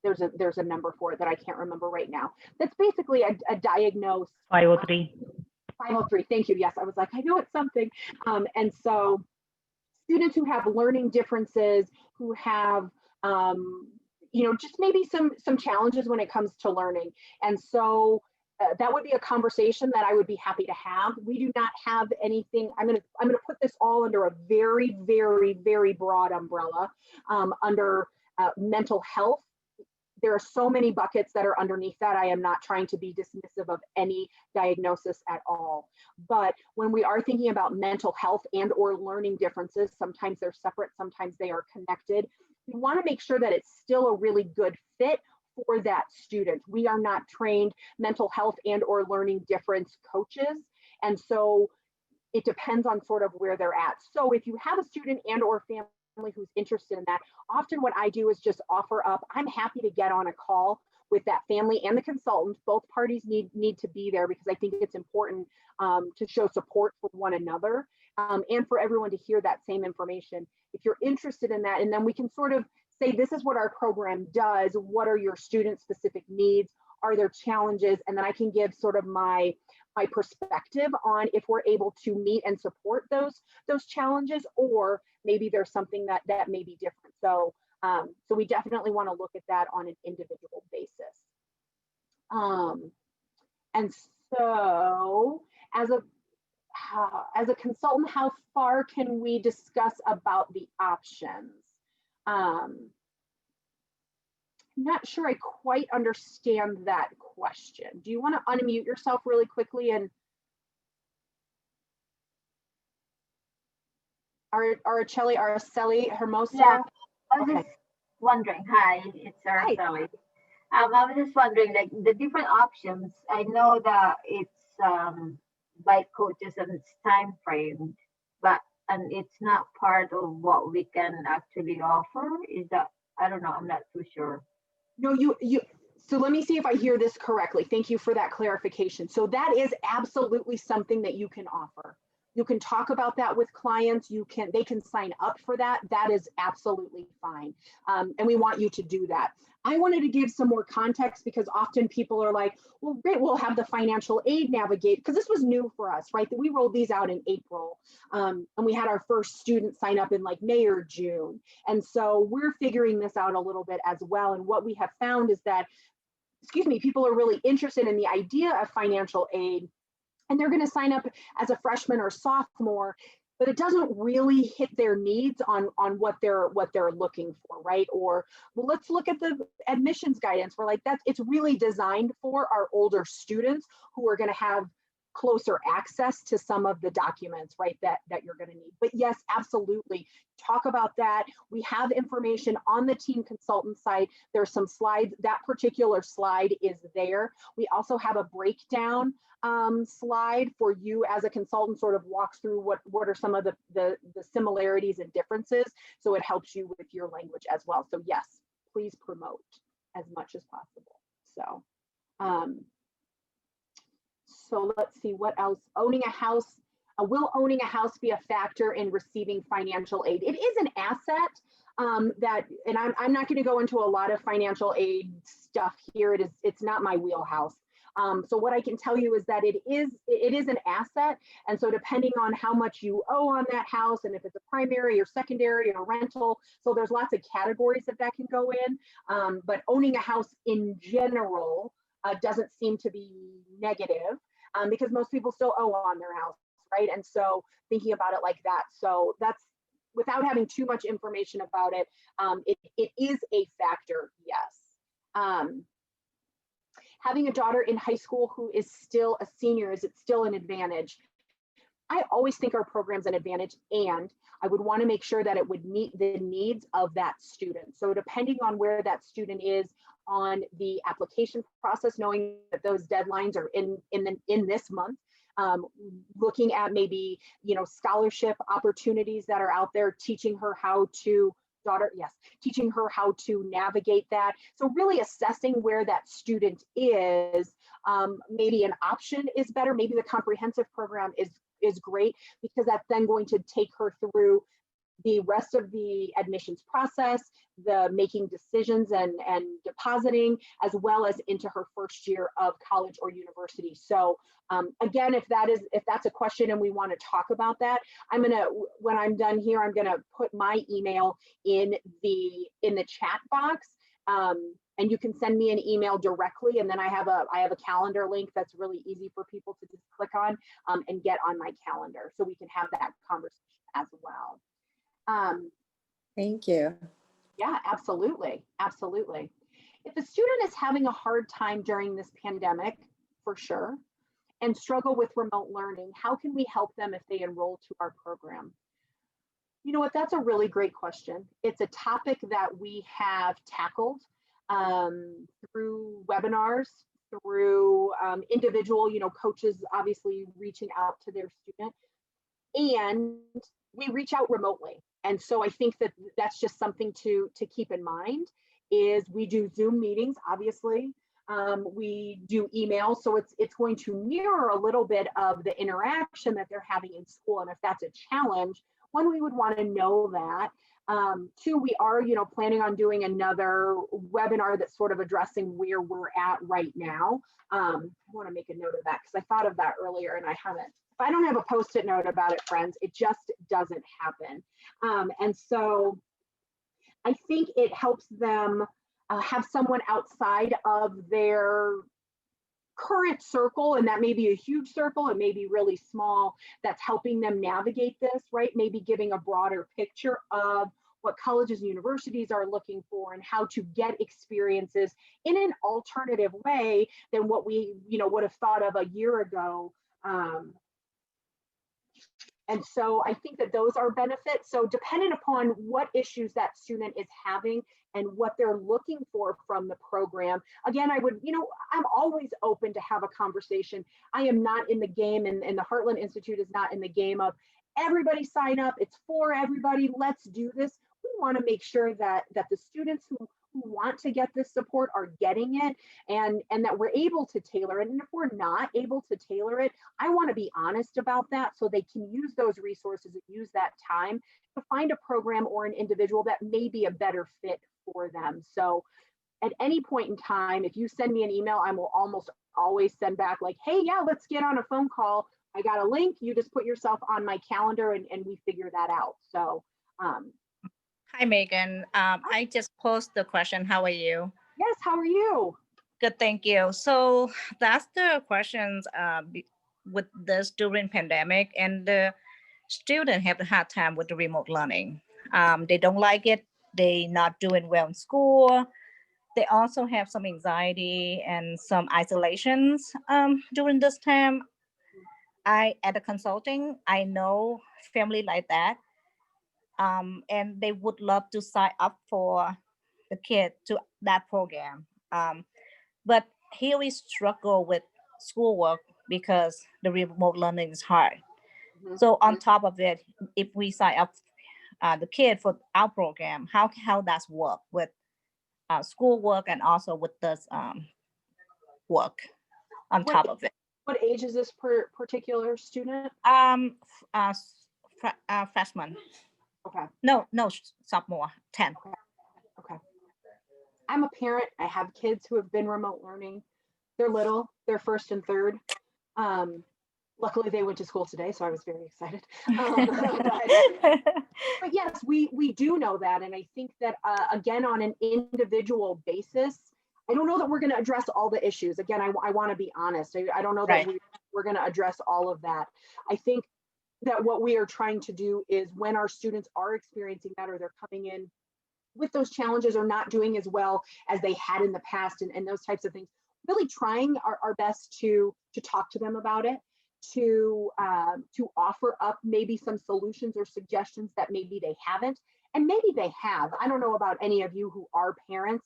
Speaker 1: there's a number for it that I can't remember right now. That's basically a diagnosed
Speaker 2: 503.
Speaker 1: 503, thank you. Yes, I was like, I know it's something. And so students who have learning differences, who have, just maybe some challenges when it comes to learning. And so that would be a conversation that I would be happy to have. We do not have anything. I'm gonna put this all under a very, very, very broad umbrella under mental health. There are so many buckets that are underneath that. I am not trying to be dismissive of any diagnosis at all. But when we are thinking about mental health and or learning differences, sometimes they're separate, sometimes they are connected. We want to make sure that it's still a really good fit for that student. We are not trained mental health and or learning difference coaches. And so it depends on sort of where they're at. So if you have a student and or family who's interested in that, often what I do is just offer up, I'm happy to get on a call with that family and the consultant. Both parties need to be there because I think it's important to show support for one another and for everyone to hear that same information. If you're interested in that, and then we can sort of say, this is what our program does. What are your student specific needs? Are there challenges? And then I can give sort of my perspective on if we're able to meet and support those challenges, or maybe there's something that may be different. So we definitely want to look at that on an individual basis. And so as a consultant, how far can we discuss about the options? I'm not sure I quite understand that question. Do you want to unmute yourself really quickly and Araceli Hermosa?
Speaker 3: Yeah, I was just wondering. Hi, it's Araceli. I was just wondering, like the different options. I know that it's by coaches and it's time framed, and it's not part of what we can actually offer. Is that, I don't know, I'm not too sure.
Speaker 1: No, so let me see if I hear this correctly. Thank you for that clarification. So that is absolutely something that you can offer. You can talk about that with clients. They can sign up for that. That is absolutely fine. And we want you to do that. I wanted to give some more context because often people are like, well, great, we'll have the financial aid navigate, because this was new for us, right? That we rolled these out in April. And we had our first student sign up in like May or June. And so we're figuring this out a little bit as well. And what we have found is that, people are really interested in the idea of financial aid, and they're going to sign up as a freshman or sophomore, but it doesn't really hit their needs on what they're looking for, right? Or, well, let's look at the admissions guidance. We're like, it's really designed for our older students who are going to have closer access to some of the documents, right, that you're going to need. But yes, absolutely, talk about that. We have information on the team consultant site. There's some slides. That particular slide is there. We also have a breakdown slide for you as a consultant, sort of walks through what are some of the similarities and differences, so it helps you with your language as well. So yes, please promote as much as possible. So let's see what else. Owning a house, will owning a house be a factor in receiving financial aid? It is an asset and I'm not going to go into a lot of financial aid stuff here. It's not my wheelhouse. So what I can tell you is that it is an asset. And so depending on how much you owe on that house, and if it's a primary or secondary or rental, so there's lots of categories that can go in. But owning a house in general doesn't seem to be negative because most people still owe on their house, right? And so thinking about it like that. So that's, without having too much information about it, it is a factor, yes. Having a daughter in high school who is still a senior, is it still an advantage? I always think our program's an advantage, and I would want to make sure that it would meet the needs of that student. So depending on where that student is on the application process, knowing that those deadlines are in this month, looking at maybe, scholarship opportunities that are out there, teaching her how to teaching her how to navigate that. So really assessing where that student is. Maybe an option is better. Maybe the comprehensive program is great, because that's then going to take her through the rest of the admissions process, the making decisions and depositing, as well as into her first year of college or university. So again, if that's a question and we want to talk about that, when I'm done here, I'm gonna put my email in the chat box. And you can send me an email directly, and then I have a calendar link that's really easy for people to just click on and get on my calendar, so we can have that conversation as well.
Speaker 2: Thank you.
Speaker 1: Yeah, absolutely. Absolutely. If a student is having a hard time during this pandemic, for sure, and struggle with remote learning, how can we help them if they enroll to our program? You know what, that's a really great question. It's a topic that we have tackled through webinars, through individual, coaches obviously reaching out to their student, and we reach out remotely. And so I think that that's just something to keep in mind. Is we do Zoom meetings, obviously. We do email, so it's going to mirror a little bit of the interaction that they're having in school. And if that's a challenge, one, we would want to know that. Two, we are, planning on doing another webinar that's sort of addressing where we're at right now. I want to make a note of that because I thought of that earlier and I haven't. If I don't have a Post-it note about it, friends, it just doesn't happen. And so I think it helps them have someone outside of their current circle, and that may be a huge circle, it may be really small, that's helping them navigate this, right? Maybe giving a broader picture of what colleges and universities are looking for and how to get experiences in an alternative way than what we, would have thought of a year ago. And so I think that those are benefits. So depending upon what issues that student is having and what they're looking for from the program, again, I would, I'm always open to have a conversation. I am not in the game, and the Heartland Institute is not in the game of everybody sign up, it's for everybody, let's do this. We want to make sure that the students who want to get this support are getting it, and that we're able to tailor it. And if we're not able to tailor it, I want to be honest about that so they can use those resources and use that time to find a program or an individual that may be a better fit for them. So at any point in time, if you send me an email, I will almost always send back like, hey, yeah, let's get on a phone call. I got a link, you just put yourself on my calendar and we figure that out. So
Speaker 4: hi, Megan. I just posed the question. How are you?
Speaker 1: yes, how are you?
Speaker 4: Good, thank you. So that's the questions with this during pandemic, and the students have a hard time with the remote learning. They don't like it. They not doing well in school. They also have some anxiety and some isolations during this time. At the consulting, I know family like that. And they would love to sign up for the kid to that program. But here we struggle with schoolwork because the remote learning is hard.
Speaker 1: Mhm.
Speaker 4: So on top of it, if we sign up the kid for our program, how does work with schoolwork and also with this work on
Speaker 1: What-
Speaker 4: top of it?
Speaker 1: What age is this particular student?
Speaker 4: Freshman.
Speaker 1: Okay.
Speaker 4: No, sophomore, 10.
Speaker 1: Okay. I'm a parent. I have kids who have been remote learning. They're little, they're first and third. Luckily they went to school today, so I was very excited. But yes, we do know that. And I think that, again, on an individual basis, I don't know that we're going to address all the issues. Again, I want to be honest. I don't know that
Speaker 4: Right.
Speaker 1: we're going to address all of that. I think that what we are trying to do is when our students are experiencing that, or they're coming in with those challenges or not doing as well as they had in the past and those types of things, really trying our best to talk to them about it, to offer up maybe some solutions or suggestions that maybe they haven't, and maybe they have. I don't know about any of you who are parents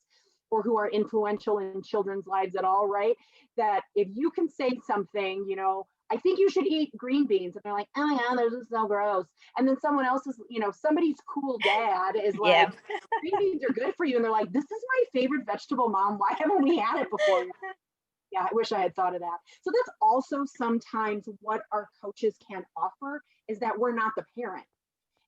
Speaker 1: or who are influential in children's lives at all, right? That if you can say something, you know, I think you should eat green beans, and they're like, oh yeah, they're just so gross. And then someone else's, you know, somebody's cool dad is like,
Speaker 4: Yeah.
Speaker 1: green beans are good for you, and they're like, this is my favorite vegetable, Mom. Why haven't we had it before? Yeah, I wish I had thought of that. So that's also sometimes what our coaches can offer, is that we're not the parent.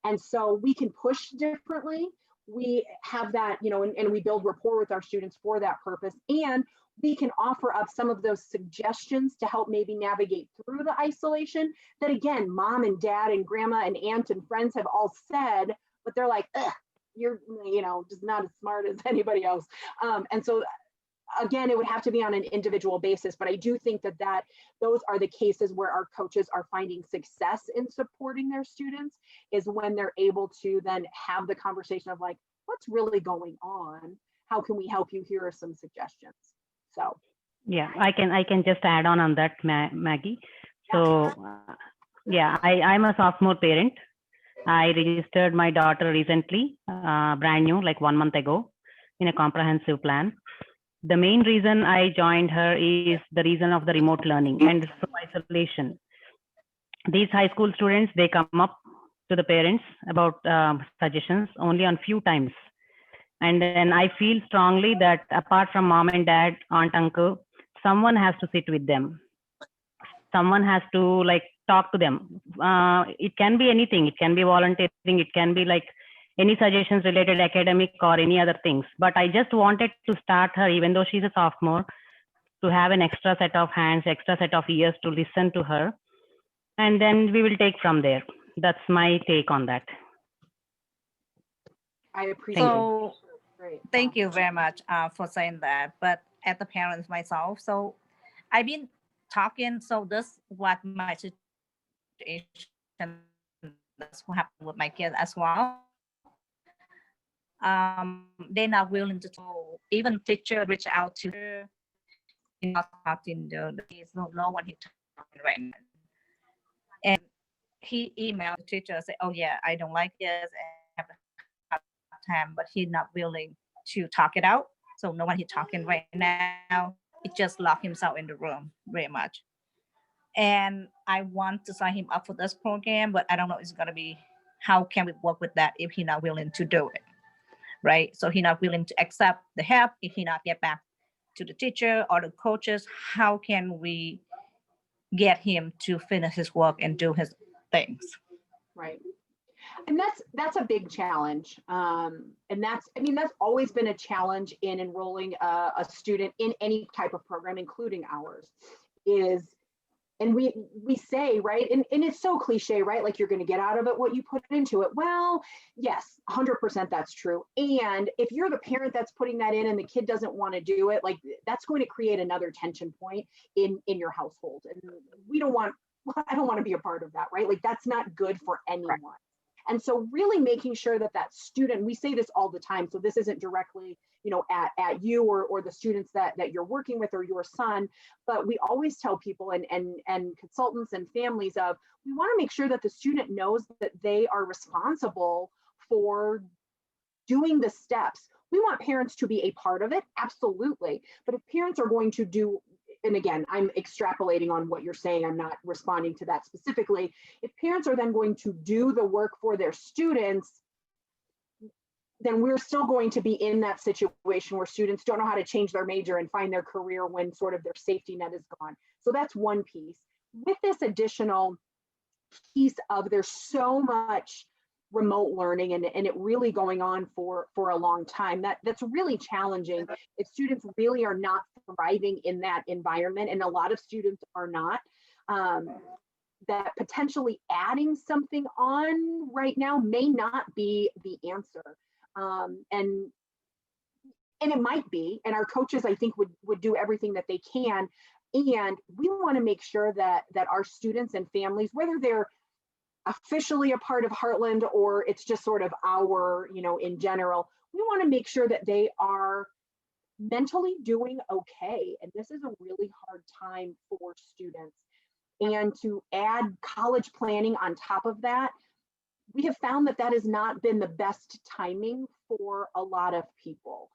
Speaker 1: And so we can push differently. We have that, you know, and we build rapport with our students for that purpose. And we can offer up some of those suggestions to help maybe navigate through the isolation that, again, mom and dad and grandma and aunt and friends have all said, but they're like, ugh, you're, you know, just not as smart as anybody else. And so again, it would have to be on an individual basis, but I do think that those are the cases where our coaches are finding success in supporting their students, is when they're able to then have the conversation of like, what's really going on? How can we help you? Here are some suggestions. So
Speaker 2: Yeah, I can just add on that, Maggie. So yeah, I'm a sophomore parent. I registered my daughter recently, brand new, like 1 month ago, in a comprehensive plan. The main reason I joined her is the reason of the remote learning and so isolation. These high school students, they come up to the parents about suggestions only on few times. And then I feel strongly that apart from mom and dad, aunt, uncle, someone has to sit with them. Someone has to like talk to them. It can be anything. It can be volunteering. It can be like any suggestions related academic or any other things. But I just wanted to start her, even though she's a sophomore, to have an extra set of hands, extra set of ears to listen to her. And then we will take from there. That's my take on that.
Speaker 1: I appreciate
Speaker 4: So
Speaker 1: it. Great.
Speaker 4: thank you very much for saying that. But as the parents myself, so I've been talking. So this what my situation. That's what happened with my kids as well. They're not willing to talk. Even teacher reach out to her, not talking to the kids. No one he talking right now. And he emailed the teacher say, "Oh yeah, I don't like this and have a hard time," but he's not willing to talk it out. So no one he talking right now. He just locked himself in the room very much. And I want to sign him up for this program, but I don't know it's gonna be how can we work with that if he's not willing to do it, right? So he's not willing to accept the help if he not get back to the teacher or the coaches. How can we get him to finish his work and do his things?
Speaker 1: Right. And that's a big challenge. And that's always been a challenge in enrolling a student in any type of program, including ours, is, and we say, right, and it's so cliche, right? Like, you're going to get out of it what you put into it. Well, yes, 100% that's true. And if you're the parent that's putting that in and the kid doesn't want to do it, like, that's going to create another tension point in your household. And I don't want to be a part of that, right? Like, that's not good for anyone. And so really making sure that student, we say this all the time, so this isn't directly, at you or the students that you're working with or your son, but we always tell people and consultants and families we want to make sure that the student knows that they are responsible for doing the steps. We want parents to be a part of it, absolutely. But if parents are going to do, and again, I'm extrapolating on what you're saying, I'm not responding to that specifically. If parents are then going to do the work for their students, then we're still going to be in that situation where students don't know how to change their major and find their career when sort of their safety net is gone. So that's one piece. With this additional piece of, there's so much remote learning and it really going on for a long time, that's really challenging if students really are not thriving in that environment, and a lot of students are not. That potentially adding something on right now may not be the answer, and it might be, and our coaches, I think, would do everything that they can, and we want to make sure that our students and families, whether they're officially a part of Heartland or it's just sort of our, in general, we want to make sure that they are mentally doing okay. And this is a really hard time for students. and to add college planning on top of that, we have found that that has not been the best timing for a lot of people,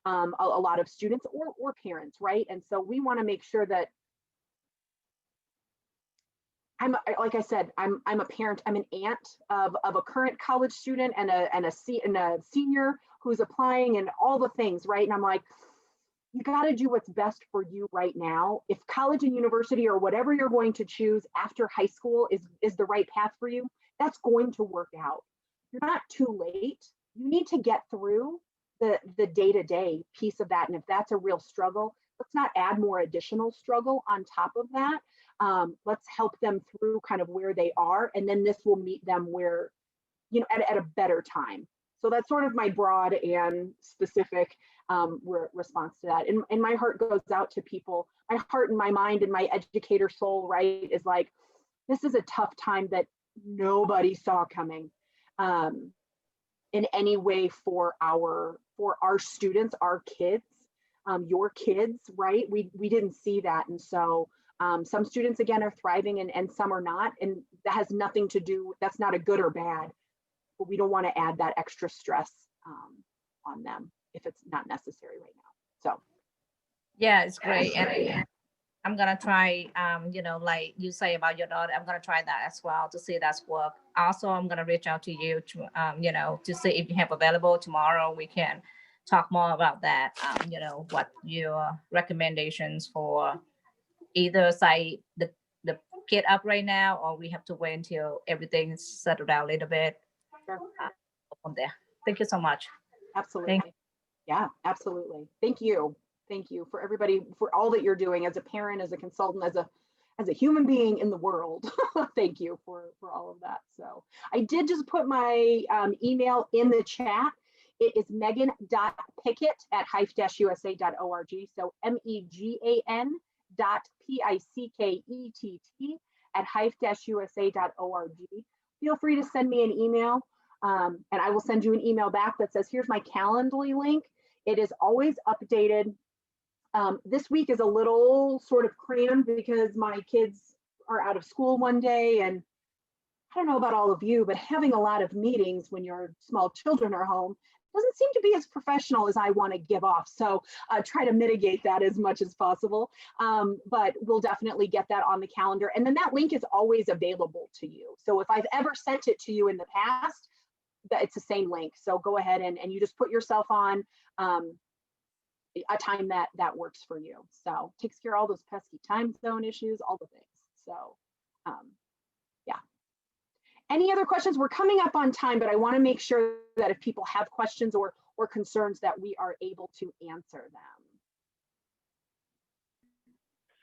Speaker 1: a lot of students or parents, right? And so we want to make sure that like I said, I'm a parent, I'm an aunt of a current college student and a senior who's applying and all the things, right? And I'm like, you got to do what's best for you right now. If college and university or whatever you're going to choose after high school is the right path for you, that's going to work out. You're not too late. You need to get through the day-to-day piece of that. And if that's a real struggle, let's not add more additional struggle on top of that. Let's help them through kind of where they are. And then this will meet them where, at a better time. So that's sort of my broad and specific response to that. And my heart goes out to people. My heart and my mind and my educator soul, right, is like, this is a tough time that nobody saw coming in any way for our students, our kids, your kids, right? We didn't see that. And so some students, again, are thriving and some are not. And that has nothing to do, that's not a good or bad, but we don't want to add that extra stress on them if it's not necessary right now. So.
Speaker 4: Yeah, it's great. And I'm gonna try, like you say about your daughter, I'm gonna try that as well to see that's work. Also, I'm gonna reach out to you to, to see if you have available tomorrow. We can talk more about that. What your recommendations for either side the kid up right now, or we have to wait until everything's settled out a little bit.
Speaker 1: Sure.
Speaker 4: From there. Thank you so much.
Speaker 1: Absolutely. Yeah, absolutely. Thank you. Thank you for everybody, for all that you're doing as a parent, as a consultant, as a human being in the world. Thank you for all of that. So I did just put my email in the chat. It is megan.pickett@hife-usa.org. So megan.pickett@hife-usa.org. Feel free to send me an email, and I will send you an email back that says, here's my Calendly link. It is always updated. This week is a little sort of crammed because my kids are out of school one day, and I don't know about all of you, but having a lot of meetings when your small children are home doesn't seem to be as professional as I want to give off. So try to mitigate that as much as possible. But we'll definitely get that on the calendar. And then that link is always available to you. So if I've ever sent it to you in the past, it's the same link. So go ahead and you just put yourself on a time that works for you. So takes care of all those pesky time zone issues, all the things. So yeah. Any other questions? We're coming up on time, but I want to make sure that if people have questions or concerns that we are able to answer them.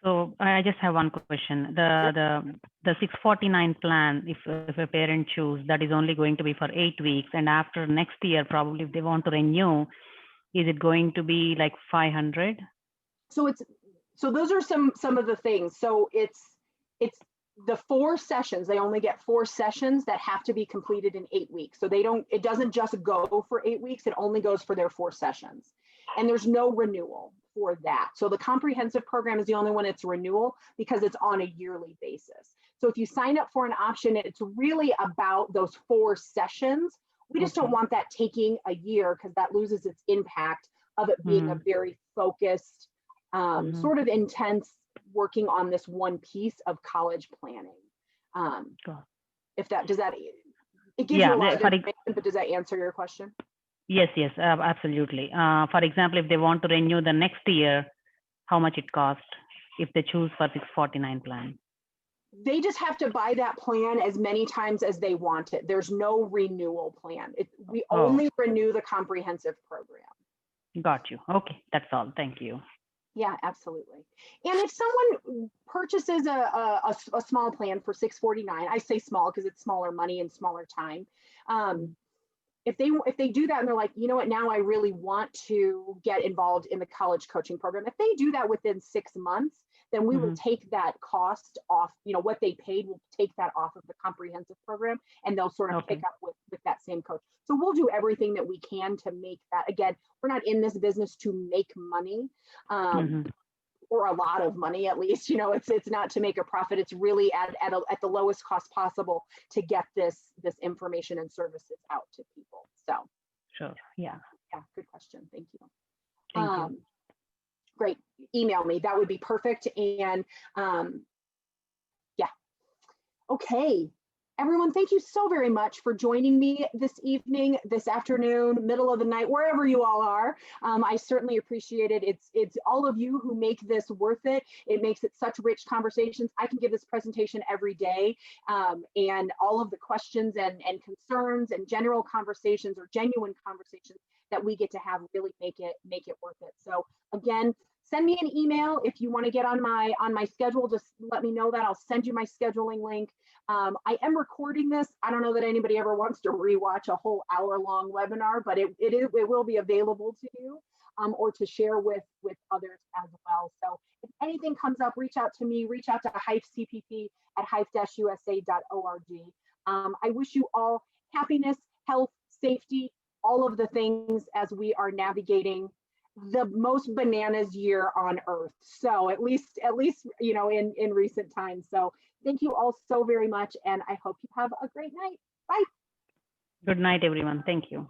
Speaker 2: So I just have one question. The 649 plan, if a parent choose, that is only going to be for 8 weeks, and after next year, probably if they want to renew, is it going to be like 500? So
Speaker 1: those are some of the things. So it's the 4 sessions. They only get 4 sessions that have to be completed in 8 weeks. So it doesn't just go for 8 weeks. It only goes for their 4 sessions, and there's no renewal for that. So the comprehensive program is the only one it's renewal because it's on a yearly basis. So if you sign up for an option, it's really about those 4 sessions. We just don't want that taking a year because that loses its impact of it being a very focused, sort of intense working on this one piece of college planning. If that, it gives you a lot of information, but does that answer your question?
Speaker 2: Yes, absolutely. For example, if they want to renew the next year, how much it costs if they choose for 649 plan?
Speaker 1: They just have to buy that plan as many times as they want it. There's no renewal plan. We only renew the comprehensive program.
Speaker 2: Got you. Okay, that's all. Thank you.
Speaker 1: Yeah, absolutely. And if someone purchases a small plan for 649, I say small because it's smaller money and smaller time. If they do that and they're like, you know what, now I really want to get involved in the college coaching program. If they do that within 6 months, then we will take that cost off, what they paid, we'll take that off of the comprehensive program, and they'll sort of pick up with that same coach. So we'll do everything that we can to make that. Again, we're not in this business to make money or a lot of money at least. You know, it's not to make a profit. It's really at the lowest cost possible to get this information and services out to people. So
Speaker 2: Sure. Yeah.
Speaker 1: yeah, good question. Thank you.
Speaker 2: Thank you.
Speaker 1: Great. Email me. That would be perfect. And yeah. Okay. Everyone, thank you so very much for joining me this evening, this afternoon, middle of the night, wherever you all are. I certainly appreciate it. It's all of you who make this worth it. It makes it such rich conversations. I can give this presentation every day, and all of the questions and concerns and general conversations or genuine conversations that we get to have really make it worth it. So again, send me an email if you want to get on my schedule. Just let me know that. I'll send you my scheduling link. I am recording this. I don't know that anybody ever wants to rewatch a whole hour-long webinar, but it will be available to you or to share with others as well. So if anything comes up, reach out to me. Reach out to hypecpp@hype-usa.org. I wish you all happiness, health, safety, all of the things as we are navigating the most bananas year on earth. So at least, you know, in recent times. So thank you all so very much. And I hope you have a great night. Bye.
Speaker 2: Good night, everyone. Thank you.